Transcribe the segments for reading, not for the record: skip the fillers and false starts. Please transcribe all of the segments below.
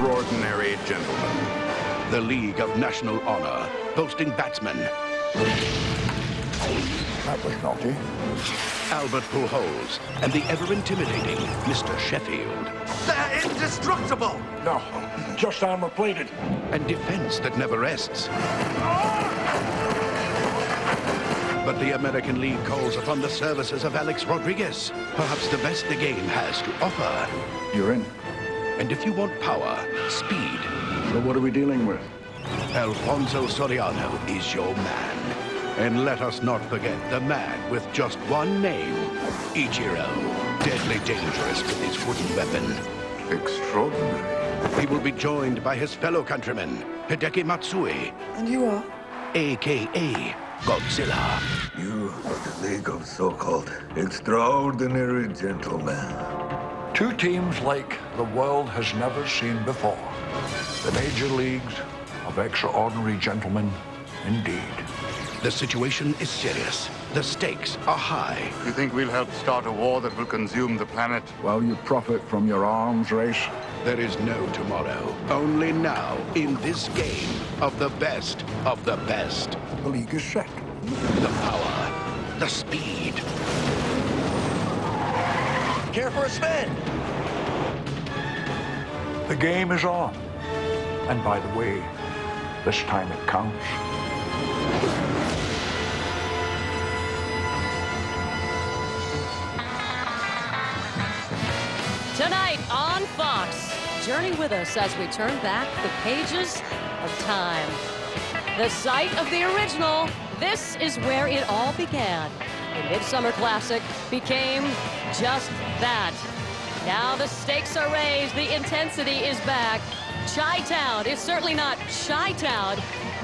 extraordinary gentlemen. The League of National Honor, boasting batsmen That was naughty. Albert Pujols and the ever-intimidating Mr. Sheffield. They're indestructible! No, just armor-plated. And defense that never rests. But the American League calls upon the services of Alex Rodriguez, perhaps the best the game has to offer. You're in. And if you want power, speed, So what are we dealing with? Alfonso Soriano is your man. And let us not forget the man with just one name, Ichiro. Deadly dangerous with his wooden weapon. Extraordinary. He will be joined by his fellow countryman, Hideki Matsui, And you are? a.k.a. Godzilla. You are the League of so-called extraordinary gentlemen. Two teams like the world has never seen before. The major leagues of extraordinary gentlemen, indeed. The situation is serious. The stakes are high. You think we'll help start a war that will consume the planet? While you profit from your arms race, There is no tomorrow. Only now, in this game of the best of the best. the league is set. The power, the speed, Care for a spin? The game is on. And by the way, this time it counts. Tonight on Fox, journey with us as we turn back the pages of time. The site of the original, this is where it all began. The Midsummer Classic became just that. Now the stakes are raised, the intensity is back. Chi-Town is certainly not Chi-Town,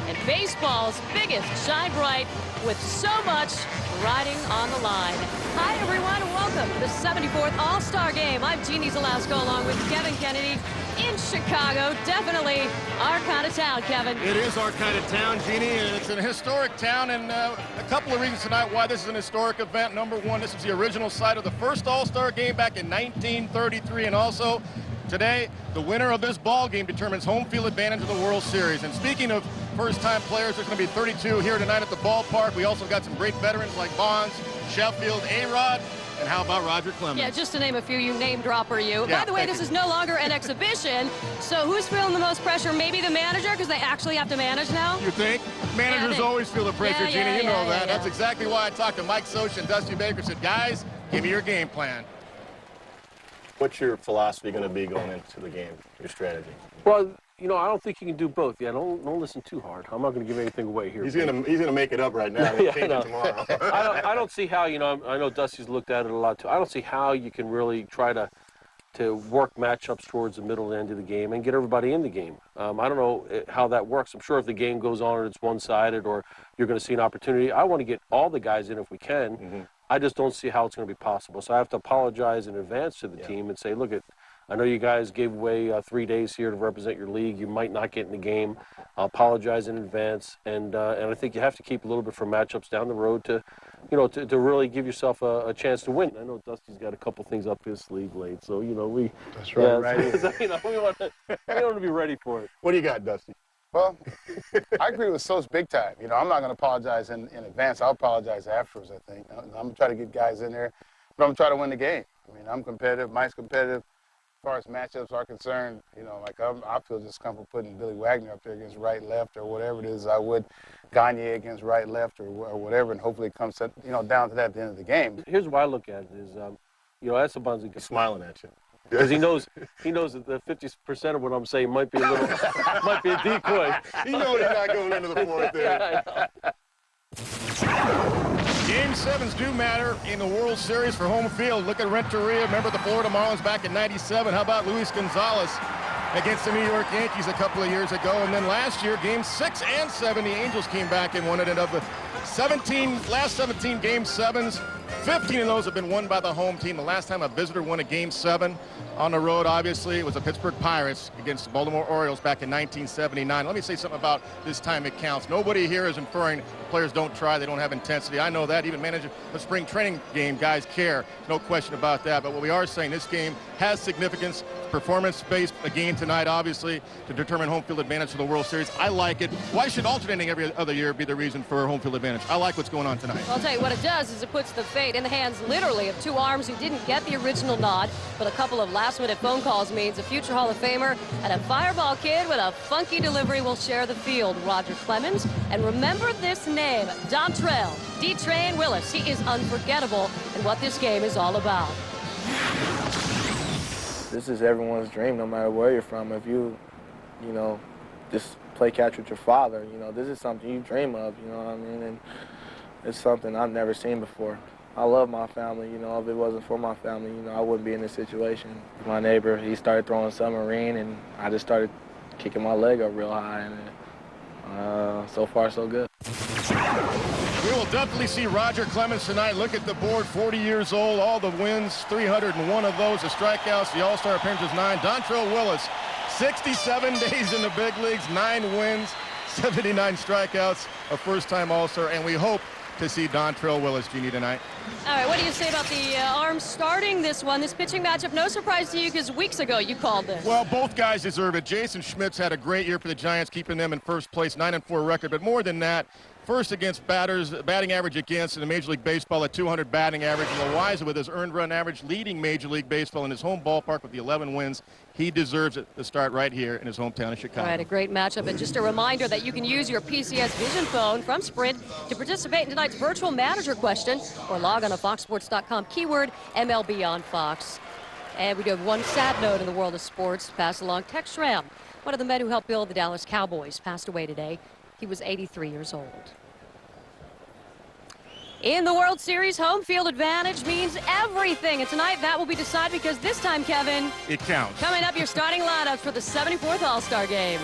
and baseball's biggest shine bright with so much riding on the line. Hi, everyone. Welcome to the 74th All-Star Game. I'm Jeannie Zalasko along with Kevin Kennedy in Chicago. Definitely our kind of town, Kevin. It is our kind of town, Jeannie, and it's an historic town, and a couple of reasons tonight why this is an historic event. Number one, this is the original site of the first All-Star Game back in 1933, and also today, the winner of this ball game determines home field advantage of the World Series. And speaking of first-time players, there's going to be 32 here tonight at the ballpark. We also got some great veterans like Bonds, Sheffield, A-Rod, and how about Roger Clemens? Yeah, just to name a few, you name dropper you. Yeah, By the way, thank this you. is no longer an exhibition, so who's feeling the most pressure? Maybe the manager, because they actually have to manage now? You think? Managers think- always feel the pressure, Yeah, Jeannie. yeah, you know yeah, that. yeah. That's exactly why I talked to Mike Soch and Dusty Baker. Said, guys, give me your game plan. What's your philosophy going to be going into the game, your strategy? Well, you know, I don't think you can do both. Yeah, don't listen too hard. I'm not going to give anything away here. He's gonna make it up right now. Yeah, Change I know. it tomorrow. I don't see how, you know, I know Dusty's looked at it a lot too. I don't see how you can really try to work matchups towards the middle end of the game and get everybody in the game. I don't know how that works. I'm sure if the game goes on and it's one-sided or you're going to see an opportunity, I want to get all the guys in if we can. Mm-hmm. I just don't see how it's going to be possible. So I have to apologize in advance to the team and say, look, I know you guys gave away 3 days here to represent your league. You might not get in the game. I'll apologize in advance. And I think you have to keep a little bit for matchups down the road to, you know, to really give yourself a chance to win. I know Dusty's got a couple things up his sleeve late, so, you know, That's right, right. So, you know, we want to be ready for it. What do you got, Dusty? Well, I agree with Soch big time. You know, I'm not going to apologize in advance. I'll apologize afterwards, I think. I'm going to try to get guys in there, but I'm going to try to win the game. I mean, I'm competitive. Mike's competitive. As far as matchups are concerned, you know, like I feel just comfortable putting Billy Wagner up there against right, left, or whatever it is. I would Gagne against right, left, or whatever, and hopefully it comes to, you know, down to that at the end of the game. Here's what I look at it is, you know, Esteban's Smiling at you. because he knows that the 50% of what I'm saying might be a little, might be a decoy. You know he's not going into the fourth there. Game 7s do matter in the World Series for home field. Look at Renteria. Remember the Florida Marlins back in '97. How about Luis Gonzalez against the New York Yankees a couple of years ago? And then last year, Game 6 and 7, the Angels came back and won it. And of the last 17 Game 7s, 15 of those have been won by the home team. The last time a visitor won a Game 7 on the road, obviously, it was the Pittsburgh Pirates against the Baltimore Orioles back in 1979. Let me say something about this time it counts. Nobody here is inferring players don't try, they don't have intensity. I know that. Even managing a spring training game, guys care. No question about that. But what we are saying, this game has significance. Performance-based a game tonight, obviously, to determine home field advantage for the World Series. I like it. Why should alternating every other year be the reason for home field advantage? I like what's going on tonight. Well, I'll tell you what it does is it puts the fate in the hands, literally, of two arms who didn't get the original nod, but a couple of last-minute phone calls means a future Hall of Famer and a fireball kid with a funky delivery will share the field. Roger Clemens, and remember this name, Dontrell D-Train Willis. He is unforgettable in what this game is all about. This is everyone's dream, no matter where you're from. If you know, just play catch with your father, you know, this is something you dream of, you know what I mean? And it's something I've never seen before. I love my family, you know, if it wasn't for my family, you know, I wouldn't be in this situation. My neighbor, he started throwing submarine, and I just started kicking my leg up real high, and so far, so good. We will definitely see Roger Clemens tonight. Look at the board, 40 years old, all the wins, 301 of those, the strikeouts, the All-Star appearances, 9. Dontrell Willis, 67 days in the big leagues, 9 wins, 79 strikeouts, a first-time All-Star, and we hope to see Dontrell Willis, Jeannie, tonight. All right, what do you say about the arms starting this one, this pitching matchup? No surprise to you because weeks ago you called this. Well, both guys deserve it. Jason Schmidt's had a great year for the Giants, keeping them in first place, 9-4 record, but more than that, first against batters, batting average against in the Major League Baseball, a 200 batting average. And Loiza with his earned run average leading Major League Baseball in his home ballpark with the 11 wins. He deserves it to start right here in his hometown of Chicago. All right, a great matchup. And just a reminder that you can use your PCS Vision phone from Sprint to participate in tonight's virtual manager question or log on to foxsports.com, keyword MLB on Fox. And we do have one sad note in the world of sports. Pass along Tex Schramm, one of the men who helped build the Dallas Cowboys, passed away today. He was 83 years old. In the World Series, home field advantage means everything. And tonight, that will be decided because this time, Kevin, it counts. Coming up, your starting lineups for the 74th All-Star Game.